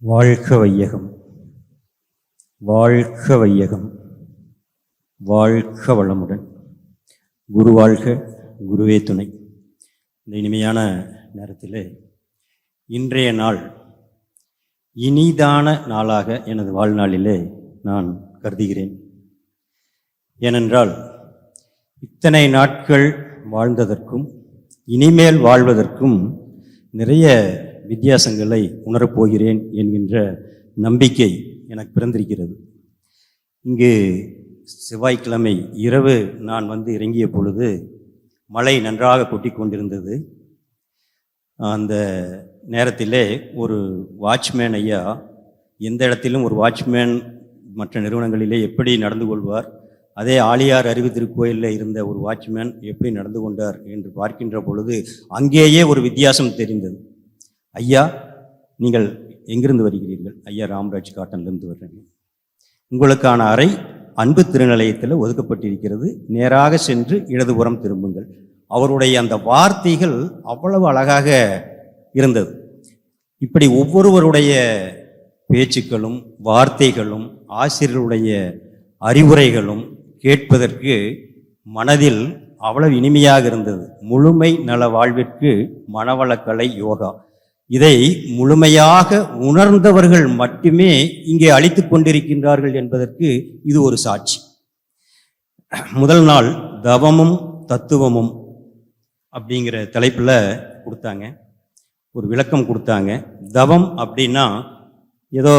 வாழ்க வையகம், வாழ்க வையகம், வாழ்க வளமுடன். குரு வாழ்க, குருவே துணை. இந்த இனிமையான நேரத்தில் இன்றைய நாள் இனிதான நாளாக எனது வாழ்நாளிலே நான் கருதுகிறேன். ஏனென்றால் இத்தனை நாட்கள் வாழ்ந்ததற்கும் இனிமேல் வாழ்வதற்கும் நிறைய வித்தியாசங்களை உணரப்போகிறேன் என்கின்ற நம்பிக்கை எனக்கு பிறந்திருக்கிறது. இங்கு செவ்வாய்க்கிழமை இரவு நான் இறங்கிய பொழுது மழை நன்றாக கொட்டி கொண்டிருந்தது. அந்த நேரத்திலே ஒரு வாட்ச்மேன் ஐயா, எந்த இடத்திலும் ஒரு வாட்ச்மேன் மற்ற நிறுவனங்களிலே எப்படி நடந்து கொள்வார், அதே ஆழியார் அறிவு திருக்கோயிலில் இருந்த ஒரு வாட்ச்மேன் எப்படி நடந்து கொண்டார் என்று பார்க்கின்ற பொழுது அங்கேயே ஒரு வித்தியாசம் தெரிந்தது. ஐயா, நீங்கள் எங்கிருந்து வருகிறீர்கள்? ஐயா, ராம்ராஜ் காட்டன்லேருந்து வர்றேன். உங்களுக்கான அறை அன்பு திருநிலையத்தில் ஒதுக்கப்பட்டிருக்கிறது, நேராக சென்று இடதுபுறம் திரும்புங்கள். அவருடைய அந்த வார்த்தைகள் அவ்வளவு அழகாக இருந்தது. இப்படி ஒவ்வொருவருடைய பேச்சுக்களும் வார்த்தைகளும் ஆசிரியருடைய அறிவுரைகளும் கேட்பதற்கு மனதில் அவ்வளவு இனிமையாக இருந்தது. முழுமை நல வாழ்விற்கு மனவளக்கலை யோகா, இதை முழுமையாக உணர்ந்தவர்கள் மட்டுமே இங்கே அளித்து கொண்டிருக்கின்றார்கள் என்பதற்கு இது ஒரு சாட்சி. முதல் நாள் தவமும் தத்துவமும் அப்படிங்கிற தலைப்பில் கொடுத்தாங்க, ஒரு விளக்கம் கொடுத்தாங்க. தவம் அப்படின்னா ஏதோ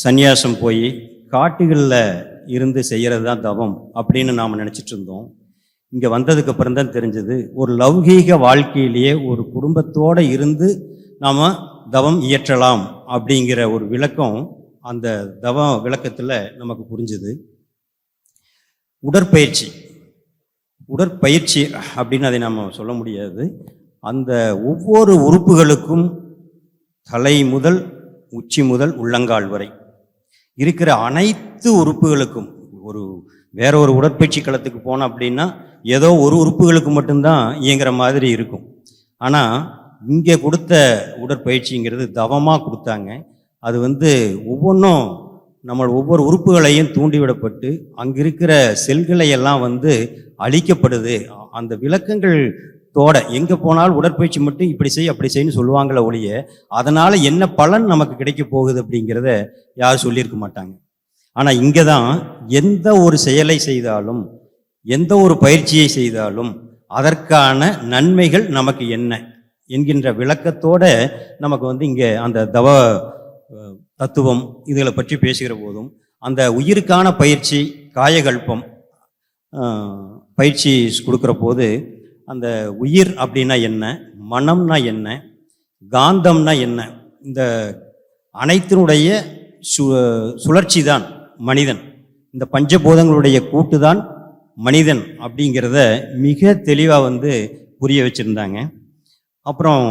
சந்நியாசம் போய் காட்டுகளில் இருந்து செய்கிறது தான் தவம் அப்படின்னு நாம் நினச்சிட்டு இருந்தோம். இங்கே வந்ததுக்கு அப்புறம் தான் தெரிஞ்சது, ஒரு லௌகீக வாழ்க்கையிலேயே ஒரு குடும்பத்தோடு இருந்து நாம் தவம் இயற்றலாம் அப்படிங்கிற ஒரு விளக்கம் அந்த தவ விளக்கத்தில் நமக்கு புரிஞ்சுது. உடற்பயிற்சி அப்படின்னு அதை நம்ம சொல்ல முடியாது. அந்த ஒவ்வொரு உறுப்புகளுக்கும் தலை முதல் உச்சி முதல் உள்ளங்கால் வரை இருக்கிற அனைத்து உறுப்புகளுக்கும் வேற ஒரு உடற்பயிற்சி களத்துக்கு போனோம் அப்படின்னா ஏதோ ஒரு உறுப்புகளுக்கு மட்டும்தான் இயங்குற மாதிரி இருக்கும். ஆனால் இங்கே கொடுத்த உடற்பயிற்சிங்கிறது தவமாக கொடுத்தாங்க. அது ஒவ்வொன்றும் நம்ம ஒவ்வொரு உறுப்புகளையும் தூண்டிவிடப்பட்டு அங்கே இருக்கிற செல்களை எல்லாம் அழிக்கப்படுது. அந்த விளக்கங்கள் தோட எங்கே போனாலும் உடற்பயிற்சி மட்டும் இப்படி செய் அப்படி செய்யன்னு சொல்லுவாங்களே ஒழிய அதனால் என்ன பலன் நமக்கு கிடைக்க போகுது அப்படிங்கிறத யாரும் சொல்லியிருக்க மாட்டாங்க. ஆனால் இங்கே தான் எந்த ஒரு செயலை செய்தாலும் எந்த ஒரு பயிற்சியை செய்தாலும் அதற்கான நன்மைகள் நமக்கு என்ன என்கின்ற விளக்கத்தோட நமக்கு இங்கே அந்த தவ தத்துவம் இதுகளை பற்றி பேசுகிற போதும் அந்த உயிருக்கான பயிற்சி காயகல்பம் பயிற்சி கொடுக்குற போது அந்த உயிர் அப்படின்னா என்ன, மனம்னா என்ன, காந்தம்னா என்ன, இந்த அனைத்தினுடைய சுழற்சி தான் மனிதன், இந்த பஞ்சபூதங்களுடைய கூட்டு தான் மனிதன் அப்படிங்கிறத மிக தெளிவாக புரிய வச்சுருந்தாங்க. அப்புறம்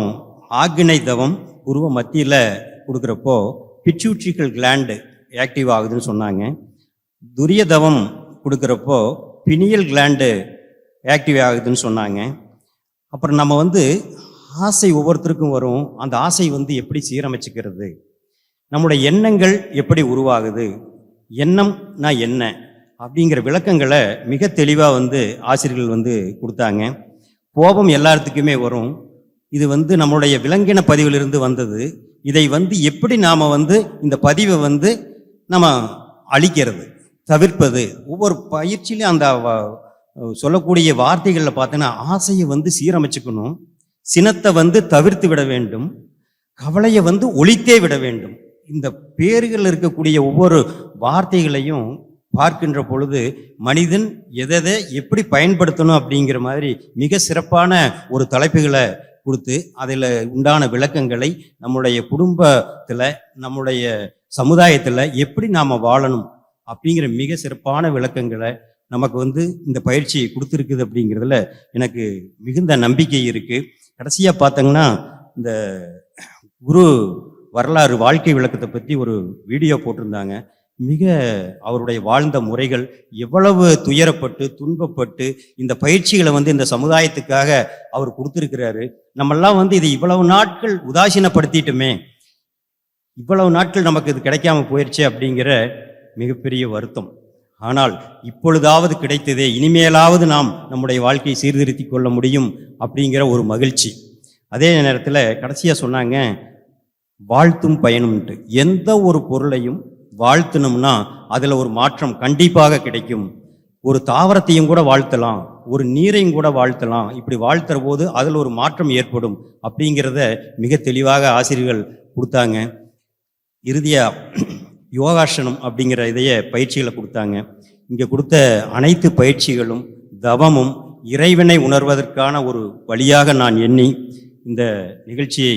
ஆக்னை தவம் உருவ மத்தியில் கொடுக்குறப்போ பிட்யூட்ரிக்கல் கிளாண்டு ஆக்டிவ் ஆகுதுன்னு சொன்னாங்க. துரிய தவம் கொடுக்குறப்போ பினியல் கிளாண்டு ஆக்டிவ் ஆகுதுன்னு சொன்னாங்க. அப்புறம் நம்ம ஆசை ஒவ்வொருத்தருக்கும் வரும். அந்த ஆசை எப்படி சீரமைச்சுக்கிறது, நம்முடைய எண்ணங்கள் எப்படி உருவாகுது, எண்ணம்னா என்ன அப்படிங்கிற விளக்கங்களை மிக தெளிவாக ஆசிரியர்கள் கொடுத்தாங்க. கோபம் எல்லாத்துக்குமே வரும். இது நம்மளுடைய விலங்கின பதிவிலிருந்து வந்தது. இதை எப்படி நாம் இந்த பதிவை நம்ம அழிக்கிறது, தவிர்ப்பது. ஒவ்வொரு பயிற்சியிலையும் அந்த சொல்லக்கூடிய வார்த்தைகளில் பார்த்தோன்னா ஆசையை சீரமைச்சுக்கணும், சினத்தை தவிர்த்து விட வேண்டும், கவலையை ஒழித்தே விட வேண்டும். இந்த பேர்கள் இருக்கக்கூடிய ஒவ்வொரு வார்த்தைகளையும் பார்க்கின்ற பொழுது மனிதன் எதை எப்படி பயன்படுத்தணும் அப்படிங்கிற மாதிரி மிக சிறப்பான ஒரு தலைப்புகளை கொடுத்து அதில் உண்டான விளக்கங்களை நம்முடைய குடும்பத்தில் நம்முடைய சமுதாயத்தில் எப்படி நாம் வாழணும் அப்படிங்கிற மிக சிறப்பான விளக்கங்களை நமக்கு இந்த பயிற்சி கொடுத்துருக்குது. அப்படிங்கிறதுல எனக்கு மிகுந்த நம்பிக்கை இருக்குது. கடைசியாக பார்த்தோங்கன்னா இந்த குரு வரலாறு வாழ்க்கை விளக்கத்தை பற்றி ஒரு வீடியோ போட்டிருந்தாங்க. மிக அவருடைய வாழ்ந்த முறைகள், எவ்வளவு துயரப்பட்டு துன்பப்பட்டு இந்த பயிற்சிகளை இந்த சமுதாயத்துக்காக அவர் கொடுத்துருக்கிறாரு. நம்மெல்லாம் இதை இவ்வளவு நாட்கள் உதாசீனப்படுத்திட்டுமே, இவ்வளவு நாட்கள் நமக்கு இது கிடைக்காம போயிடுச்சு அப்படிங்கிற மிகப்பெரிய வருத்தம். ஆனால் இப்பொழுதாவது கிடைத்ததே, இனிமேலாவது நாம் நம்முடைய வாழ்க்கையை சீர்திருத்தி கொள்ள முடியும் அப்படிங்கிற ஒரு மகிழ்ச்சி. அதே நேரத்தில் கடைசியாக சொன்னாங்க வாழ்த்தும் பயனும்ட்டு. எந்த ஒரு பொருளையும் வாழ்த்தணும்னா அதில் ஒரு மாற்றம் கண்டிப்பாக கிடைக்கும். ஒரு தாவரத்தையும் கூட வாழ்த்தலாம், ஒரு நீரையும் கூட வாழ்த்தலாம். இப்படி வாழ்த்துற போது அதில் ஒரு மாற்றம் ஏற்படும் அப்படிங்கிறத மிக தெளிவாக ஆசிரியர்கள் கொடுத்தாங்க. இறுதியாக யோகாசனம் அப்படிங்கிற இதைய பயிற்சிகளை கொடுத்தாங்க. இங்கே கொடுத்த அனைத்து பயிற்சிகளும் தவமும் இறைவனை உணர்வதற்கான ஒரு வழியாக நான் எண்ணி இந்த நிகழ்ச்சியை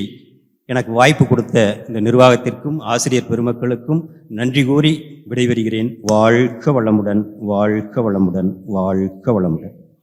எனக்கு வாய்ப்பு கொடுத்த இந்த நிர்வாகத்திற்கும் ஆசிரியர் பெருமக்களுக்கும் நன்றி கூறி விடைபெறுகிறேன். வாழ்க வளமுடன், வாழ்க வளமுடன், வாழ்க வளமுடன்.